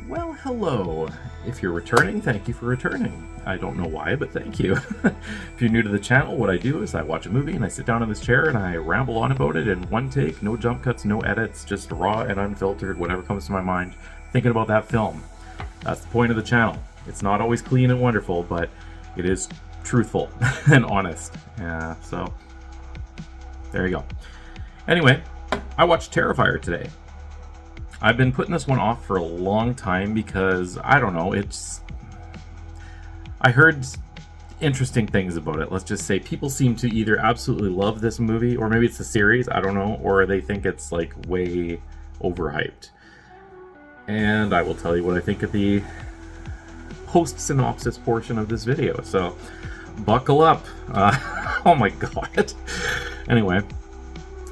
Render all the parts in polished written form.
Well, hello. If you're returning, thank you for returning. I don't know why, but thank you. If you're new to the channel, what I do is I watch a movie and I sit down in this chair and I ramble on about it in one take, no jump cuts, no edits, just raw and unfiltered, whatever comes to my mind, thinking about that film. That's the point of the channel. It's not always clean and wonderful, but it is truthful and honest. So, there you go. Anyway, I watched Terrifier today. I've been putting this one off for a long time because, I don't know, I heard interesting things about it. Let's just say people seem to either absolutely love this movie, or maybe it's a series, I don't know, or they think it's like way overhyped. And I will tell you what I think at the post-synopsis portion of this video, so buckle up. Oh my god. Anyway.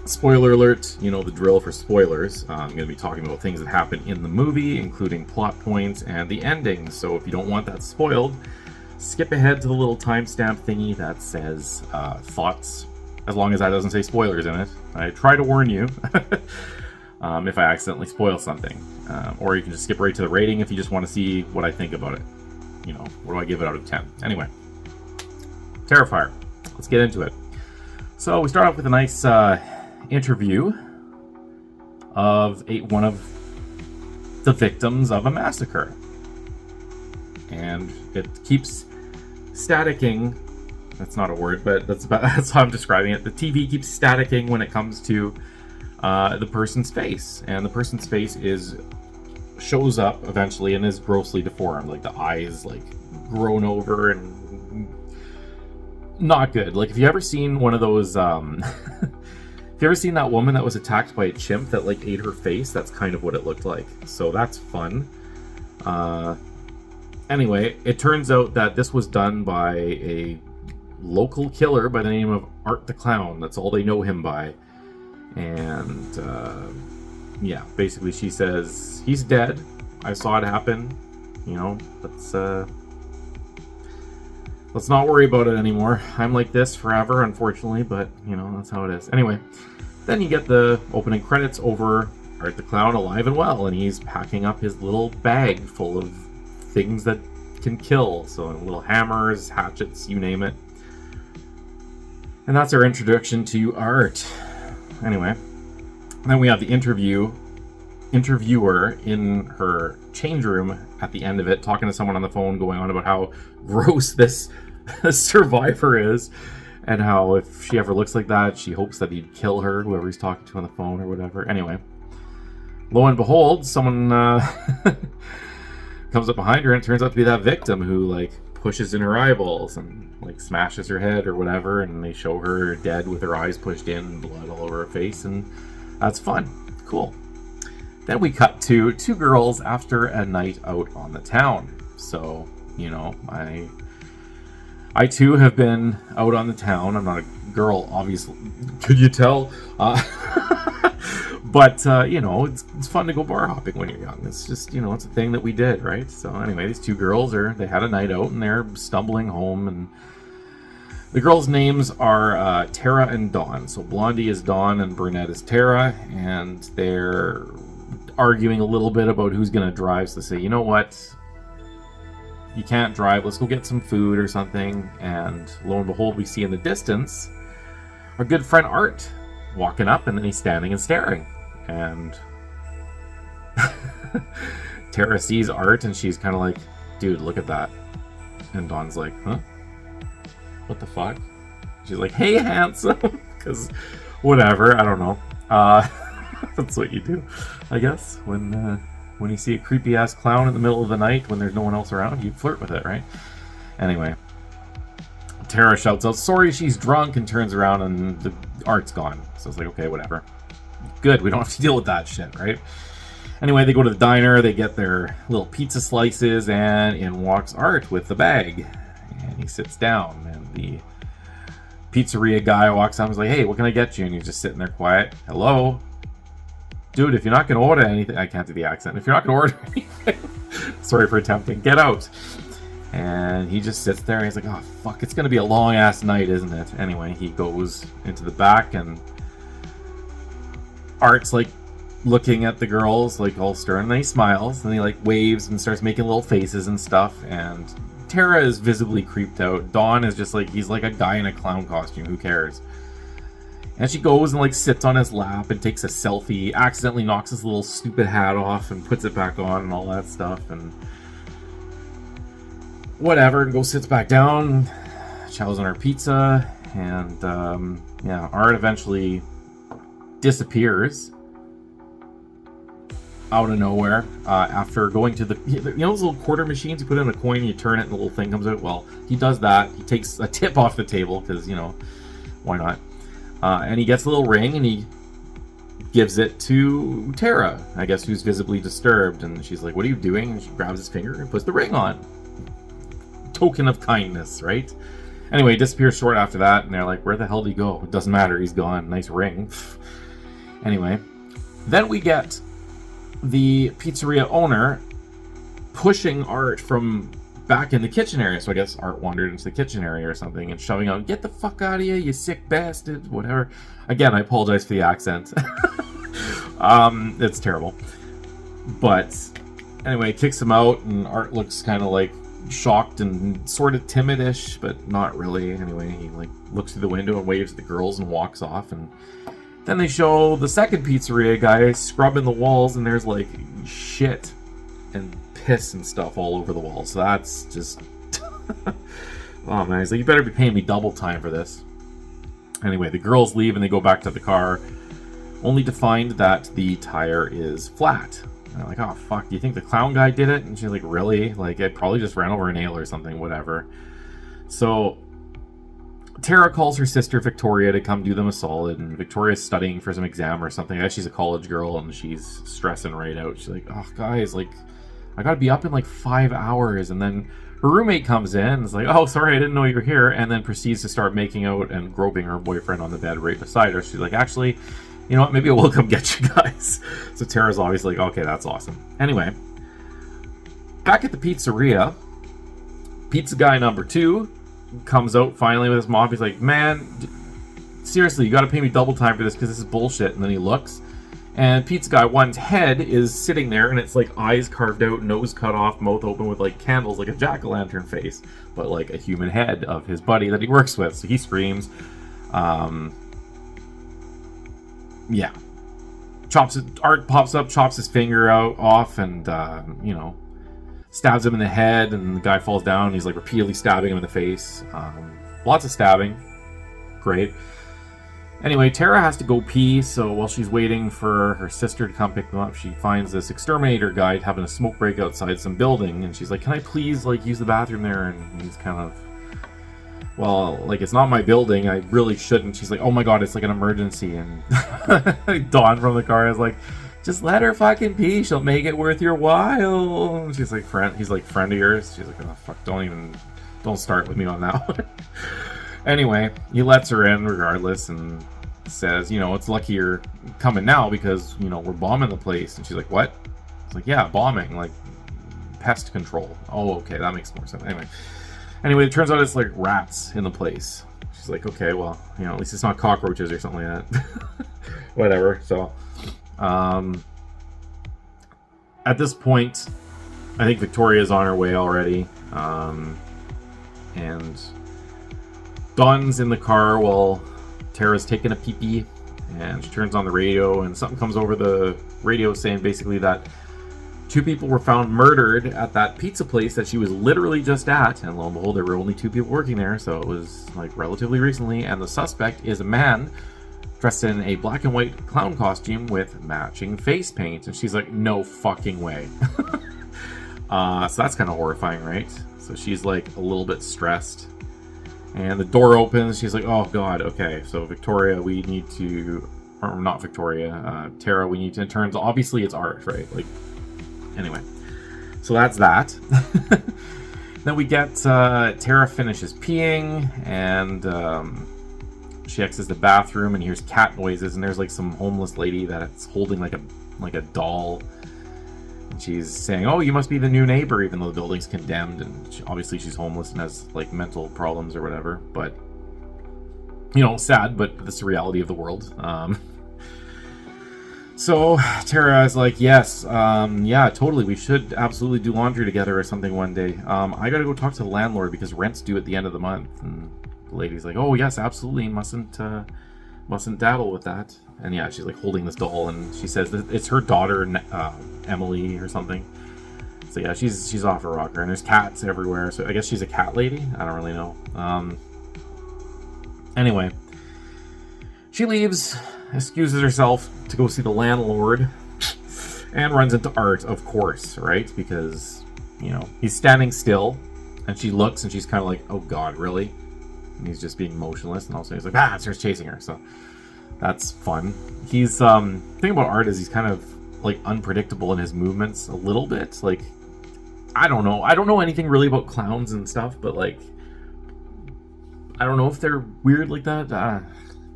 Spoiler alert, you know the drill for spoilers. I'm going to be talking about things that happen in the movie, including plot points and the ending. So if you don't want that spoiled, skip ahead to the little timestamp thingy that says thoughts, as long as that doesn't say spoilers in it. I try to warn you if I accidentally spoil something. Or you can just skip right to the rating if you just want to see what I think about it. You know, what do I give it out of 10? Anyway, Terrifier. Let's get into it. So we start off with a nice interview of one of the victims of a massacre, and it keeps staticking. That's not a word, but that's how I'm describing it. The TV keeps staticking when it comes to the person's face, and the person's face shows up eventually and is grossly deformed, like the eyes like grown over and not good. Like, if you ever seen one of those if you ever seen that woman that was attacked by a chimp that like ate her face, that's kind of what it looked like. So that's fun. Anyway, it turns out that this was done by a local killer by the name of Art the Clown. That's all they know him by. And yeah, basically she says he's dead. I saw it happen. You know, let's not worry about it anymore. I'm like this forever, unfortunately, but, you know, that's how it is. Anyway, then you get the opening credits over Art the Clown alive and well, and he's packing up his little bag full of things that can kill. So little hammers, hatchets, you name it. And that's our introduction to Art. Anyway, then we have the interviewer in her change room at the end of it, talking to someone on the phone, going on about how gross this survivor is, and how if she ever looks like that, she hopes that he'd kill her, whoever he's talking to on the phone or whatever. Anyway, lo and behold, someone comes up behind her, and it turns out to be that victim who like pushes in her eyeballs and like smashes her head or whatever, and they show her dead with her eyes pushed in and blood all over her face, and that's fun. Cool. Then we cut to two girls after a night out on the town. So, you know, I too have been out on the town. I'm not a girl, obviously. Could you tell? But, you know, it's fun to go bar hopping when you're young. It's just, you know, it's a thing that we did, right? So anyway, these two girls they had a night out and they're stumbling home, and the girls' names are Tara and Dawn. So Blondie is Dawn and Brunette is Tara, and they're arguing a little bit about who's going to drive. So they say, you know what? You can't drive. Let's go get some food or something. And lo and behold, we see in the distance our good friend Art walking up, and then he's standing and staring. And Tara sees Art, and she's kind of like, dude, look at that. And Dawn's like, huh? What the fuck? She's like, hey, handsome. Because whatever, I don't know. That's what you do, I guess. When you see a creepy ass clown in the middle of the night when there's no one else around, you flirt with it, right? Anyway, Tara shouts out, sorry, she's drunk, and turns around and the Art's gone. So it's like, okay, whatever. Good, we don't have to deal with that shit, right? Anyway, they go to the diner, they get their little pizza slices, and in walks Art with the bag. And he sits down, and the pizzeria guy walks up and is like, hey, what can I get you? And he's just sitting there quiet. Hello? Dude, if you're not going to order anything... I can't do the accent. If you're not going to order anything... Sorry for attempting. Get out. And he just sits there, and he's like, oh, fuck, it's going to be a long-ass night, isn't it? Anyway, he goes into the back, and Art's like, looking at the girls, like, all stern, and he smiles, and he, like, waves and starts making little faces and stuff, and Tara is visibly creeped out. Dawn is just like, he's like a guy in a clown costume, who cares? And she goes and, like, sits on his lap and takes a selfie, accidentally knocks his little stupid hat off and puts it back on and all that stuff, and whatever, and goes, sits back down, chows on her pizza, and, yeah, Art eventually disappears out of nowhere after going to the, you know those little quarter machines, you put in a coin and you turn it and the little thing comes out? Well, he does that. He takes a tip off the table because, you know, why not? And he gets a little ring and he gives it to Tara, I guess, who's visibly disturbed, and she's like, what are you doing? And she grabs his finger and puts the ring on. Token of kindness, right? Anyway, he disappears short after that, and they're like, where the hell did he go? It doesn't matter, he's gone. Nice ring. Anyway, then we get the pizzeria owner pushing Art from back in the kitchen area. So I guess Art wandered into the kitchen area or something and shoving out, get the fuck out of here, you sick bastard, whatever. Again, I apologize for the accent. It's terrible. But anyway, kicks him out, and Art looks kind of like shocked and sort of timid-ish, but not really. Anyway, he like looks through the window and waves at the girls and walks off, and then they show the second pizzeria guy scrubbing the walls, and there's like shit and piss and stuff all over the walls. So that's just oh man, he's like, you better be paying me double time for this. Anyway, the girls leave and they go back to the car, only to find that the tire is flat. And they're like, oh fuck, do you think the clown guy did it? And she's like, really? Like, it probably just ran over a nail or something, whatever. So Tara calls her sister Victoria to come do them a solid, and Victoria's studying for some exam or something. I guess she's a college girl and she's stressing right out. She's like, oh guys, like, I gotta be up in like 5 hours. And then her roommate comes in and is like, oh sorry, I didn't know you were here, and then proceeds to start making out and groping her boyfriend on the bed right beside her. She's like, actually, you know what, maybe I will come get you guys. So Tara's obviously like, okay, that's awesome. Anyway, back at the pizzeria, pizza guy number 2 comes out finally with his mop. He's like, man, seriously, you gotta pay me double time for this because this is bullshit. And then he looks, and pizza guy 1's head is sitting there, and it's like eyes carved out, nose cut off, mouth open with like candles, like a jack-o'-lantern face, but like a human head of his buddy that he works with. So he screams. Yeah, Art pops up, chops his finger off, and you know, stabs him in the head, and the guy falls down, and he's like repeatedly stabbing him in the face. Lots of stabbing. Great. Anyway, Tara has to go pee, so while she's waiting for her sister to come pick them up, she finds this exterminator guy having a smoke break outside some building, and she's like, can I please like use the bathroom there? And he's kind of, well, like, it's not my building, I really shouldn't. She's like, oh my god, it's like an emergency. And Dawn from the car is like, just let her fucking pee, she'll make it worth your while. And she's like, he's like, friend of yours? She's like, oh fuck, don't start with me on that one. Anyway, he lets her in regardless and says, you know, it's lucky you're coming now because, you know, we're bombing the place. And she's like, what? It's like, yeah, bombing, like pest control. Oh, okay, that makes more sense. Anyway, it turns out it's like rats in the place. She's like, okay, well, you know, at least it's not cockroaches or something like that. Whatever. So at this point, I think Victoria's on her way already, and Dawn's in the car while Tara's taking a pee-pee, and she turns on the radio, and something comes over the radio saying basically that 2 people were found murdered at that pizza place that she was literally just at, and lo and behold, there were only 2 people working there, so it was like relatively recently, and the suspect is a man dressed in a black and white clown costume with matching face paint. And she's like, no fucking way. So that's kind of horrifying, right? So she's like a little bit stressed, and the door opens. She's like, oh god, okay, so Victoria, we need to, or not Victoria, Tara, we need to, in terms, obviously it's Art, right? Like, anyway, so that's that. Then we get Tara finishes peeing, and she exits the bathroom and hears cat noises, and there's like some homeless lady that's holding like a doll, and she's saying, oh, you must be the new neighbor, even though the building's condemned, and obviously she's homeless and has like mental problems or whatever. But, you know, sad, but that's the reality of the world. So Tara is like, yes, yeah, totally. We should absolutely do laundry together or something one day. I gotta go talk to the landlord because rent's due at the end of the month. And the lady's like, oh yes, absolutely, mustn't daddle with that. And yeah, she's like holding this doll, and she says that it's her daughter, Emily or something. So yeah, she's off her rocker, and there's cats everywhere. So I guess she's a cat lady. I don't really know. Anyway, she leaves, excuses herself to go see the landlord, and runs into Art, of course, right? Because, you know, he's standing still, and she looks, and she's kind of like, oh god, really? And he's just being motionless, and also he's like, and starts chasing her, so that's fun. He's, the thing about Art is he's kind of, like, unpredictable in his movements a little bit. Like, I don't know anything really about clowns and stuff, but, like, I don't know if they're weird like that.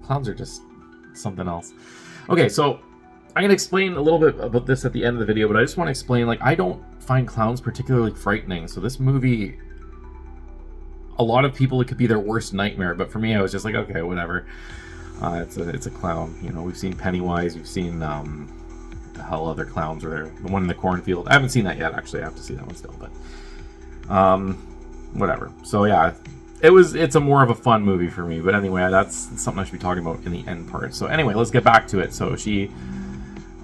Clowns are just something else. Okay, so I'm going to explain a little bit about this at the end of the video, but I just want to explain, like, I don't find clowns particularly frightening. So this movie, a lot of people, it could be their worst nightmare, but for me, I was just like, okay, whatever. It's a clown. You know, we've seen Pennywise, we've seen, what the hell other clowns are there? The one in the cornfield. I haven't seen that yet, actually. I have to see that one still, but, whatever. So yeah, it's a more of a fun movie for me, but anyway, that's something I should be talking about in the end part. So anyway, let's get back to it. So she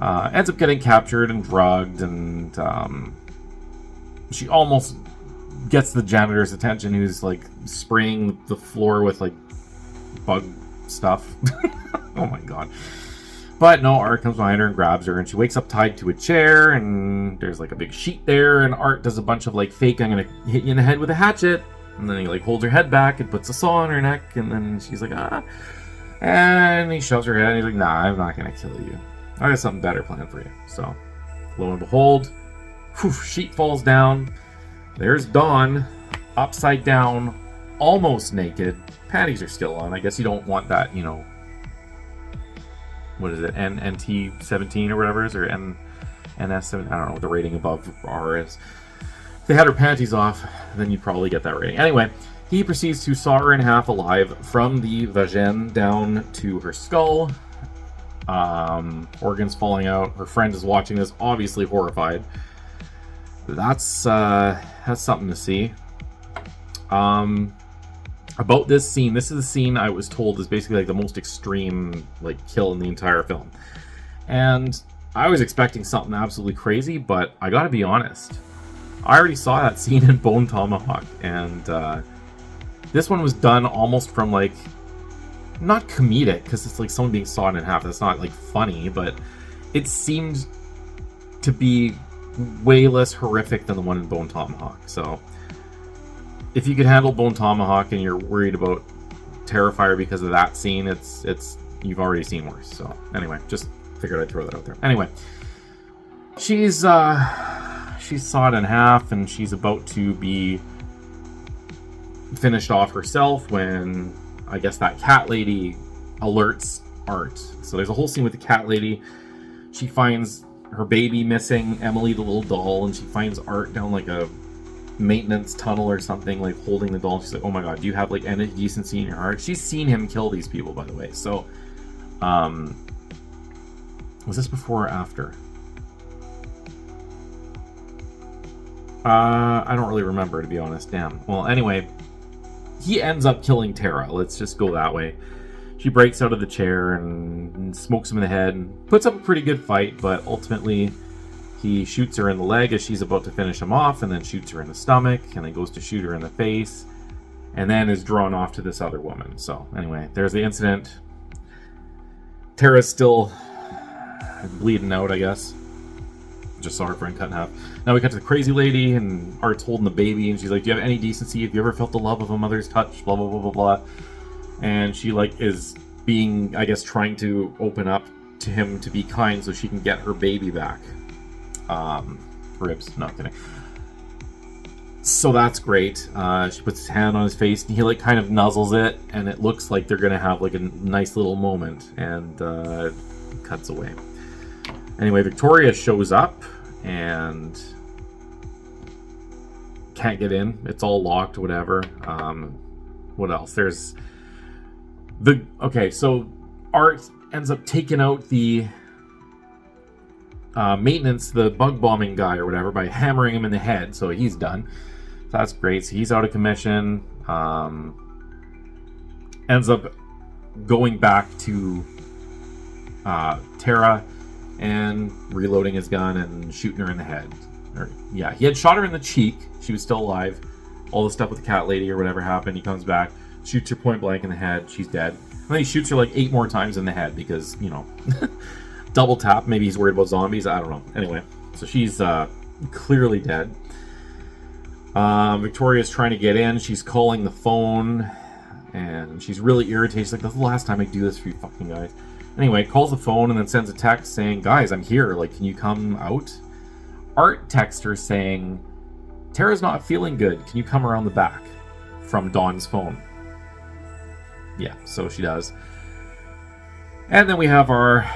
ends up getting captured and drugged, and she almost gets the janitor's attention, who's like spraying the floor with like bug stuff. Oh my god. But no, Art comes behind her and grabs her, and she wakes up tied to a chair, and there's like a big sheet there, and Art does a bunch of like fake, I'm gonna hit you in the head with a hatchet. And then he like holds her head back and puts a saw on her neck, and then she's like, and he shoves her head, and he's like, nah, I'm not gonna kill you. I got something better planned for you. So, lo and behold, sheet falls down. There's Dawn, upside down, almost naked. Panties are still on. I guess you don't want that, you know. What is it? NT17 or whatever it is, or NS7. I don't know what the rating above R is. If they had her panties off, then you'd probably get that rating. Anyway, he proceeds to saw her in half alive from the vagin down to her skull. Organs falling out. Her friend is watching this, obviously horrified. That's something to see. About this scene, this is the scene I was told is basically like the most extreme like kill in the entire film. And I was expecting something absolutely crazy, but I gotta be honest. I already saw that scene in Bone Tomahawk, and this one was done almost from, like, not comedic, because it's like someone being sawed in half. That's not, like, funny, but it seemed to be way less horrific than the one in Bone Tomahawk. So, if you could handle Bone Tomahawk and you're worried about Terrifier because of that scene, it's you've already seen worse. So, anyway, just figured I'd throw that out there. Anyway, she's sawed in half, and she's about to be finished off herself when I guess that cat lady alerts Art. So there's a whole scene with the cat lady. She finds her baby missing, Emily the little doll, and she finds Art down like a maintenance tunnel or something, like holding the doll. She's like, oh my god, do you have like any decency in your heart? She's seen him kill these people, by the way. So was this before or after? I don't really remember, to be honest. Damn. Well, anyway, he ends up killing Tara. Let's just go that way. She breaks out of the chair and smokes him in the head and puts up a pretty good fight, but ultimately he shoots her in the leg as she's about to finish him off, and then shoots her in the stomach, and then goes to shoot her in the face, and then is drawn off to this other woman. So anyway, there's the incident. Tara's still bleeding out, I guess. Just saw her friend cut in half. Now we cut to the crazy lady, and Art's holding the baby, and she's like, do you have any decency? Have you ever felt the love of a mother's touch? Blah, blah, blah, blah, blah. And she, like, is being, I guess, trying to open up to him to be kind so she can get her baby back. Ribs. Not kidding. So that's great. She puts his hand on his face, and he, like, kind of nuzzles it, and it looks like they're gonna have, like, a nice little moment, and cuts away. Anyway, Victoria shows up and can't get in. It's all locked, whatever. What else? There's the... Okay, so Art ends up taking out the Maintenance, the bug bombing guy or whatever, by hammering him in the head, so he's done. So that's great. So he's out of commission. Ends up going back to Tara and reloading his gun and shooting her in the head. Yeah, he had shot her in the cheek. She was still alive. All the stuff with the cat lady or whatever happened. He comes back, shoots her point blank in the head. She's dead. And then he shoots her like 8 more times in the head because, you know, double tap. Maybe he's worried about zombies. I don't know. Anyway, so she's clearly dead. Victoria's trying to get in. She's calling the phone. And she's really irritated. She's like, that's the last time I do this for you fucking guys. Anyway, calls the phone and then sends a text saying, guys, I'm here. Like, can you come out? Art texts her saying, Tara's not feeling good. Can you come around the back? From Dawn's phone. Yeah, so she does. And then we have our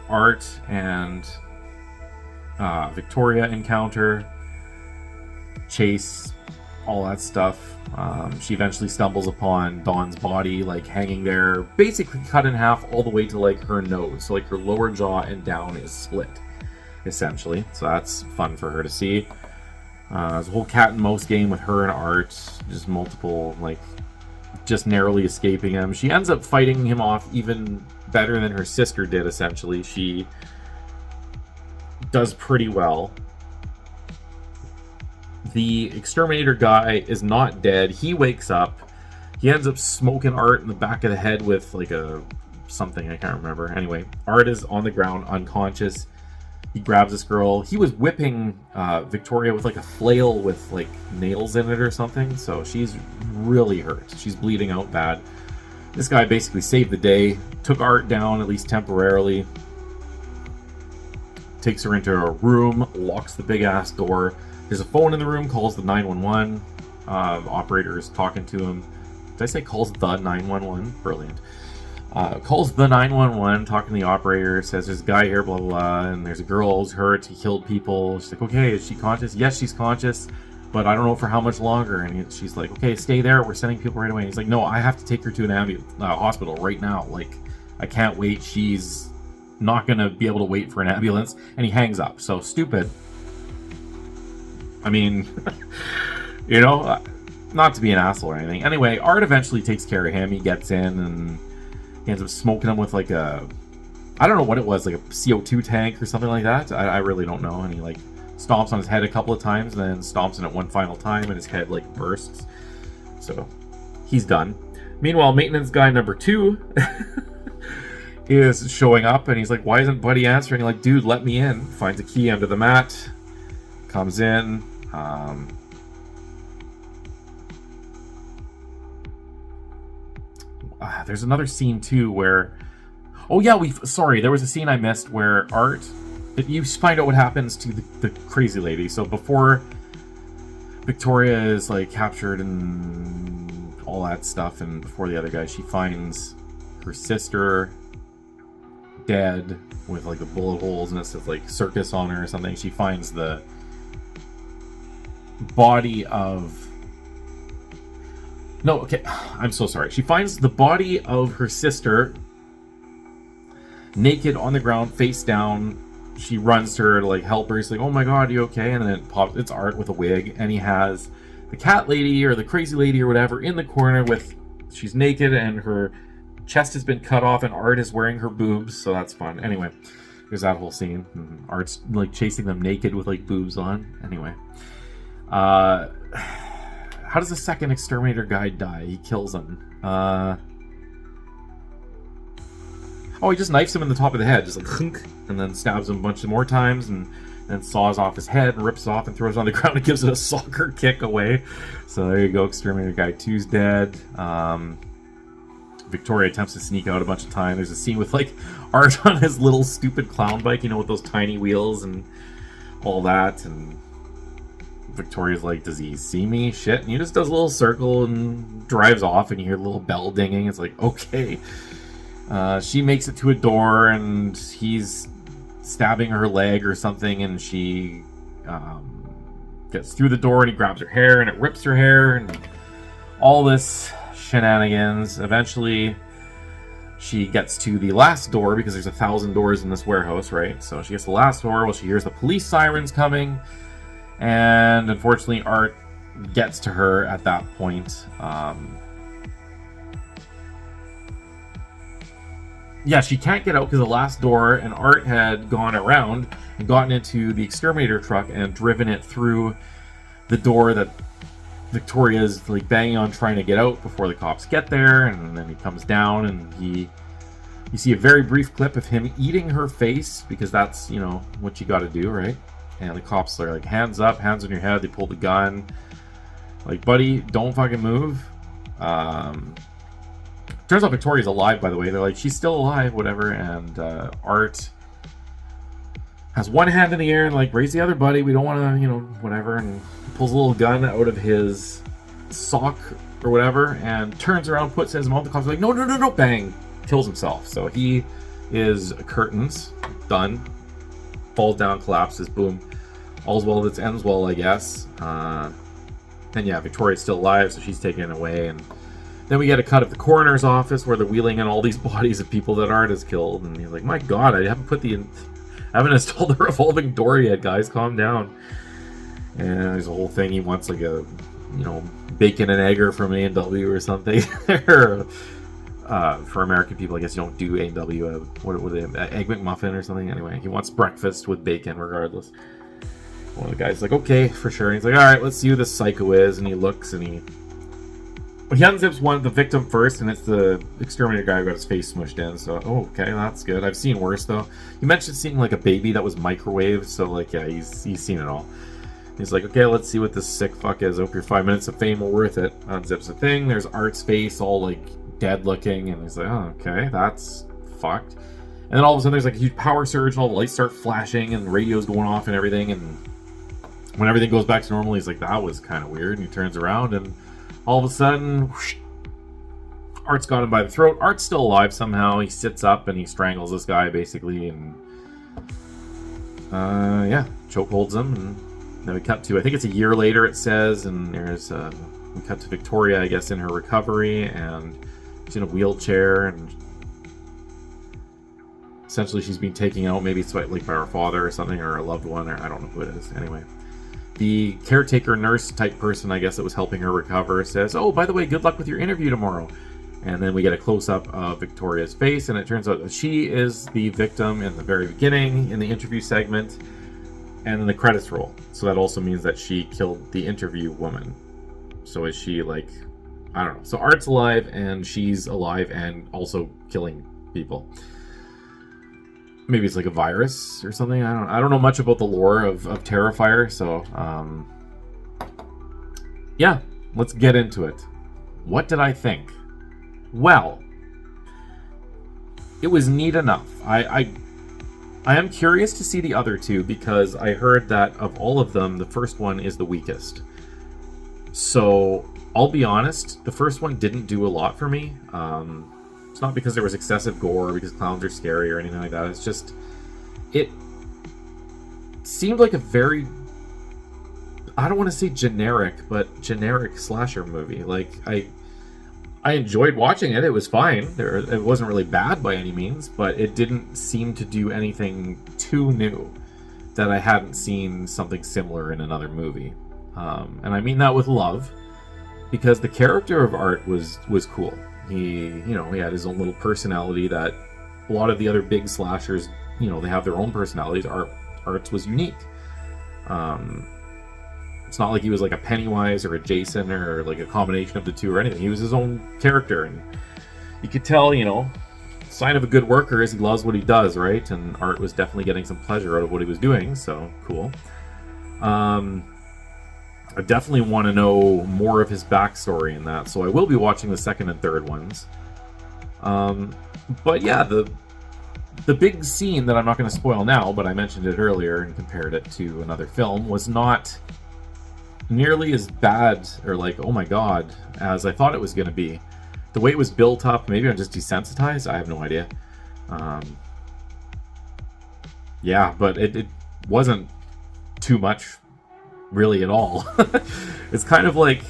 Art and Victoria encounter. Chase, all that stuff. She eventually stumbles upon Dawn's body, like, hanging there, basically cut in half all the way to, like, her nose. So, like, her lower jaw and down is split, essentially. So that's fun for her to see. There's a whole cat and mouse game with her and Art. Just multiple, like, just narrowly escaping him. She ends up fighting him off even better than her sister did, essentially. She does pretty well. The exterminator guy is not dead. He wakes up. He ends up smoking Art in the back of the head with like a something, I can't remember. Anyway, Art is on the ground unconscious. He grabs this girl. He was whipping Victoria with like a flail with like nails in it or something. So she's really hurt. She's bleeding out bad. This guy basically saved the day. Took Art down, at least temporarily. Takes her into a room. Locks the big ass door. There's a phone in the room, calls the 911. Operator is talking to him. Did I say calls the 911? Brilliant. Calls the 911, talking to the operator, says there's a guy here, blah, blah, blah, and there's a girl who's hurt, he killed people. She's like, okay, is she conscious? Yes, she's conscious, but I don't know for how much longer. And she's like, okay, stay there, we're sending people right away. And he's like, no, I have to take her to an hospital right now. Like, I can't wait. She's not going to be able to wait for an ambulance. And he hangs up. So, stupid. I mean, you know, not to be an asshole or anything. Anyway, Art eventually takes care of him. He gets in and he ends up smoking him with like a, I don't know what it was, like a CO2 tank or something like that. I really don't know. And he like stomps on his head a couple of times and then stomps in it one final time and his head like bursts. So he's done. Meanwhile, maintenance guy number 2 is showing up and he's like, why isn't Buddy answering? Like, dude, let me in. Finds a key under the mat. Comes in. There's another scene too where, oh yeah, there was a scene I missed where Art, you find out what happens to the crazy lady. So before Victoria is like captured and all that stuff, and before the other guy, she finds her sister dead with like the bullet holes and it says like circus on her or something. She finds the body of, no, okay, I'm so sorry. She finds the body of her sister naked on the ground, face down. She runs to her to like help her. She's like, oh my god, you okay? And then it pops, it's Art with a wig, and he has the cat lady or the crazy lady or whatever in the corner with, she's naked and her chest has been cut off and Art is wearing her boobs, so that's fun. Anyway, there's that whole scene. And Art's like chasing them naked with like boobs on. Anyway. How does the second exterminator guy die? He kills him. Oh, he just knifes him in the top of the head, just like hunk, and then stabs him a bunch of more times, and then saws off his head and rips it off and throws it on the ground and gives it a soccer kick away. So there you go, exterminator guy 2's dead. Victoria attempts to sneak out a bunch of times. There's a scene with like Art on his little stupid clown bike, you know, with those tiny wheels and all that, and Victoria's like, does he see me? Shit. And he just does a little circle and drives off, and you hear a little bell dinging. It's like, okay. She makes it to a door, and he's stabbing her leg or something, and she gets through the door, and he grabs her hair, and it rips her hair, and all this shenanigans. Eventually, She gets to the last door because there's 1,000 doors in this warehouse, right? So she gets to the last door. Well, she hears the police sirens coming, and unfortunately, Art gets to her at that point. Yeah, she can't get out because the last door, and Art had gone around and gotten into the exterminator truck and driven it through the door that Victoria's like banging on trying to get out before the cops get there. And then he comes down, and you see a very brief clip of him eating her face, because that's, you know, what you got to do, right? And the cops are like, hands up, hands on your head. They pull the gun, like, buddy, don't fucking move. Turns out Victoria's alive, by the way. They're like, she's still alive, whatever. And Art has one hand in the air and like, raise the other, buddy. We don't want to, you know, whatever. And he pulls a little gun out of his sock or whatever and turns around, puts it in his mouth. The cops are like, no, no, no, no, bang. Kills himself. So he is curtains, done. Falls down, collapses, boom. All's well that ends well, I guess. Then yeah, Victoria's still alive, so she's taken away. And then we get a cut of the coroner's office where they're wheeling in all these bodies of people that Art has killed. And he's like, my God, I haven't installed the revolving door yet, guys. Calm down. And there's a whole thing. He wants like a, you know, bacon and egger from A&W or something. For American people, I guess you don't do A&W. What are they? Egg McMuffin or something. Anyway, he wants breakfast with bacon regardless. One of the guys is like, okay, for sure. And he's like, all right, let's see who this psycho is. And he looks and he unzips the victim first, and it's the exterminator guy who got his face smushed in. So, oh, okay, that's good. I've seen worse though. You mentioned seeing like a baby that was microwaved, so like, yeah, he's seen it all. He's like, okay, let's see what this sick fuck is. I hope your 5 minutes of fame were worth it. Unzips the thing. There's Art's face, all like dead looking, and he's like, oh, okay, that's fucked. And then all of a sudden, there's like a huge power surge, and all the lights start flashing, and the radio's going off and everything. And when everything goes back to normal, he's like, that was kind of weird. And he turns around, and all of a sudden, whoosh, Art's got him by the throat. Art's still alive somehow. He sits up and he strangles this guy basically, and yeah, chokeholds him. And then we cut to, I think it's a year later, it says, and there's we cut to Victoria, I guess, in her recovery, and she's in a wheelchair, and essentially she's being taken out, maybe it's like by her father or something, or a loved one, or I don't know who it is. Anyway, the caretaker nurse type person, I guess, that was helping her recover says, oh, by the way, good luck with your interview tomorrow. And then we get a close-up of Victoria's face, and it turns out that she is the victim in the very beginning in the interview segment, and then the credits roll. So that also means that she killed the interview woman. So is she like, I don't know. So Art's alive, and she's alive and also killing people. Maybe it's like a virus or something. I don't know much about the lore of Terrifier, so yeah, let's get into it. What did I think? Well, it was neat enough. I am curious to see the other two, because I heard that of all of them, the first one is the weakest. So I'll be honest, the first one didn't do a lot for me. It's not because there was excessive gore, because clowns are scary or anything like that. It's just, it seemed like a very, I don't want to say generic, but generic slasher movie. Like, I enjoyed watching it. It was fine. It wasn't really bad by any means, but it didn't seem to do anything too new that I hadn't seen something similar in another movie. And I mean that with love, because the character of Art was cool. He had his own little personality that a lot of the other big slashers, they have their own personalities. Art's was unique. It's not like he was like a Pennywise or a Jason or like a combination of the two or anything. He was his own character, and you could tell, sign of a good worker is he loves what he does, right? And Art was definitely getting some pleasure out of what he was doing, so cool. I definitely want to know more of his backstory in that, so I will be watching the second and third ones. But yeah, the big scene that I'm not going to spoil now, but I mentioned it earlier and compared it to another film, was not nearly as bad or like, oh my god, as I thought it was going to be. The way it was built up, maybe I'm just desensitized, I have no idea. Yeah, but it wasn't too much really at all. It's kind of like,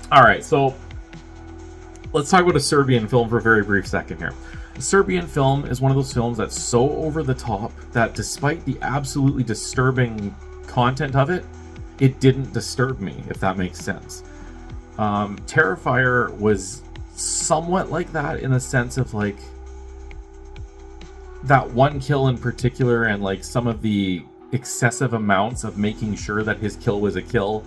alright, so let's talk about a Serbian film for a very brief second here. A Serbian film is one of those films that's so over the top that despite the absolutely disturbing content of it, it didn't disturb me, if that makes sense. Terrifier was somewhat like that in the sense of like that one kill in particular, and like some of the excessive amounts of making sure that his kill was a kill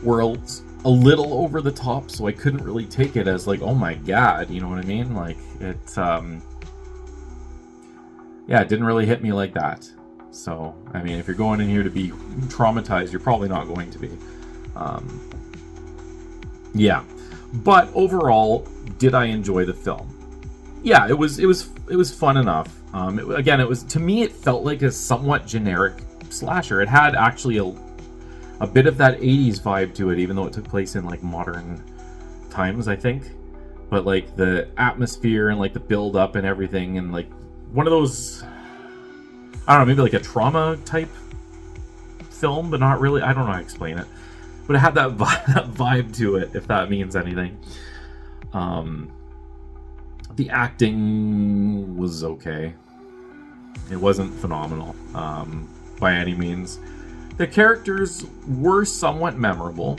were a little over the top, so I couldn't really take it as like, oh my god, you know what I mean? Like it it didn't really hit me like that. So I mean, if you're going in here to be traumatized, you're probably not going to be. But overall, did I enjoy the film? Yeah, it was fun enough. It was, to me, it felt like a somewhat generic slasher. It had actually a bit of that 80s vibe to it, even though it took place in like modern times, I think. But like the atmosphere and like the build up and everything, and like one of those, I don't know, maybe like a trauma type film, but not really. I don't know how to explain it. But it had that vibe to it, if that means anything. The acting was okay. It wasn't phenomenal by any means. The characters were somewhat memorable.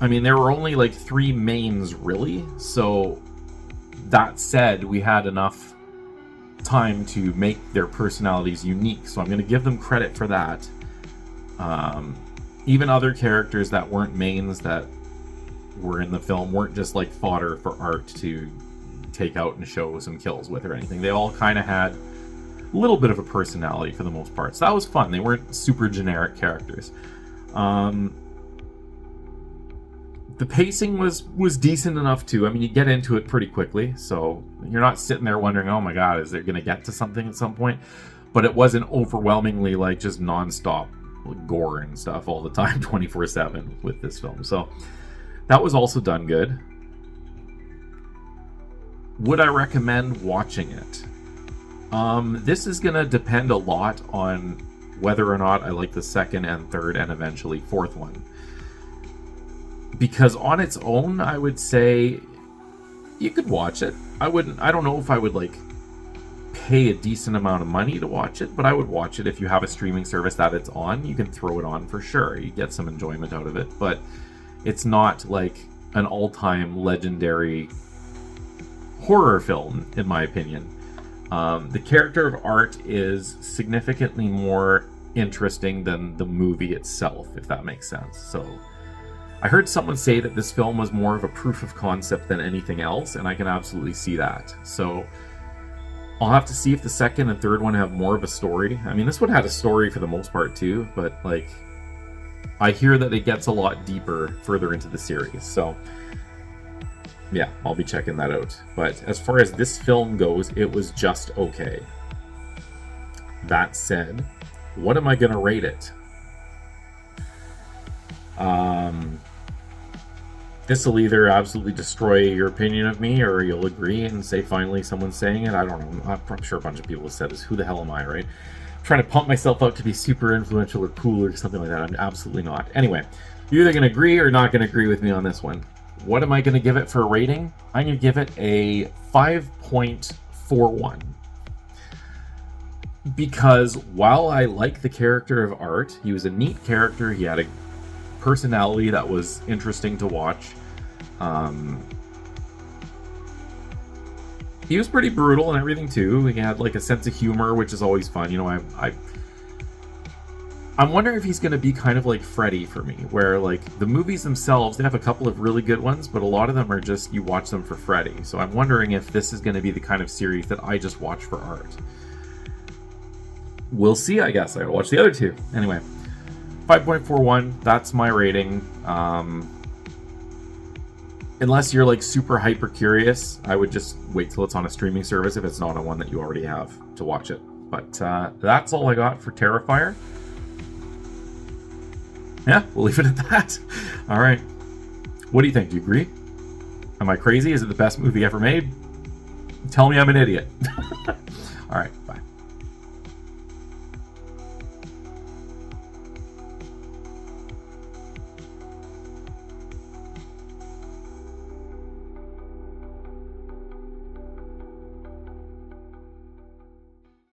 I mean, there were only like 3 mains, really. So, that said, we had enough time to make their personalities unique. So, I'm going to give them credit for that. Even other characters that weren't mains that were in the film weren't just like fodder for art to take out and show some kills with or anything. They all kind of had a little bit of a personality for the most part. So that was fun. They weren't super generic characters. The pacing was decent enough too. I mean, you get into it pretty quickly, so you're not sitting there wondering, oh my god, is it going to get to something at some point? But it wasn't overwhelmingly like just non-stop gore and stuff all the time 24/7 with this film. So that was also done good. Would I recommend watching it? This is going to depend a lot on whether or not I like the second and third and eventually fourth one. Because on its own, I would say you could watch it. I don't know if I would like pay a decent amount of money to watch it, but I would watch it if you have a streaming service that it's on. You can throw it on for sure. You get some enjoyment out of it, but it's not like an all-time legendary horror film, in my opinion. The character of Art is significantly more interesting than the movie itself, if that makes sense. So I heard someone say that this film was more of a proof of concept than anything else, and I can absolutely see that. So I'll have to see if the second and third one have more of a story. I mean, this one had a story for the most part too, but like I hear that it gets a lot deeper further into the series. So yeah, I'll be checking that out. But as far as this film goes, it was just okay. That said, what am I going to rate it? This will either absolutely destroy your opinion of me, or you'll agree and say finally someone's saying it. I don't know. I'm sure a bunch of people have said this. Who the hell am I, right? I'm trying to pump myself up to be super influential or cool or something like that. I'm absolutely not. Anyway, you're either going to agree or not going to agree with me on this one. What am I going to give it for a rating? I'm going to give it a 5.41. Because while I like the character of Art, he was a neat character. He had a personality that was interesting to watch. He was pretty brutal and everything too. He had like a sense of humor, which is always fun. You know, I'm wondering if he's going to be kind of like Freddy for me, where like the movies themselves, they have a couple of really good ones, but a lot of them are just you watch them for Freddy. So I'm wondering if this is going to be the kind of series that I just watch for Art. We'll see, I guess. I gotta watch the other two. Anyway, 5.41, that's my rating. Unless you're like super hyper curious, I would just wait till it's on a streaming service if it's not on one that you already have to watch it. But that's all I got for Terrifier. Yeah, we'll leave it at that. All right. What do you think? Do you agree? Am I crazy? Is it the best movie ever made? Tell me I'm an idiot. All right.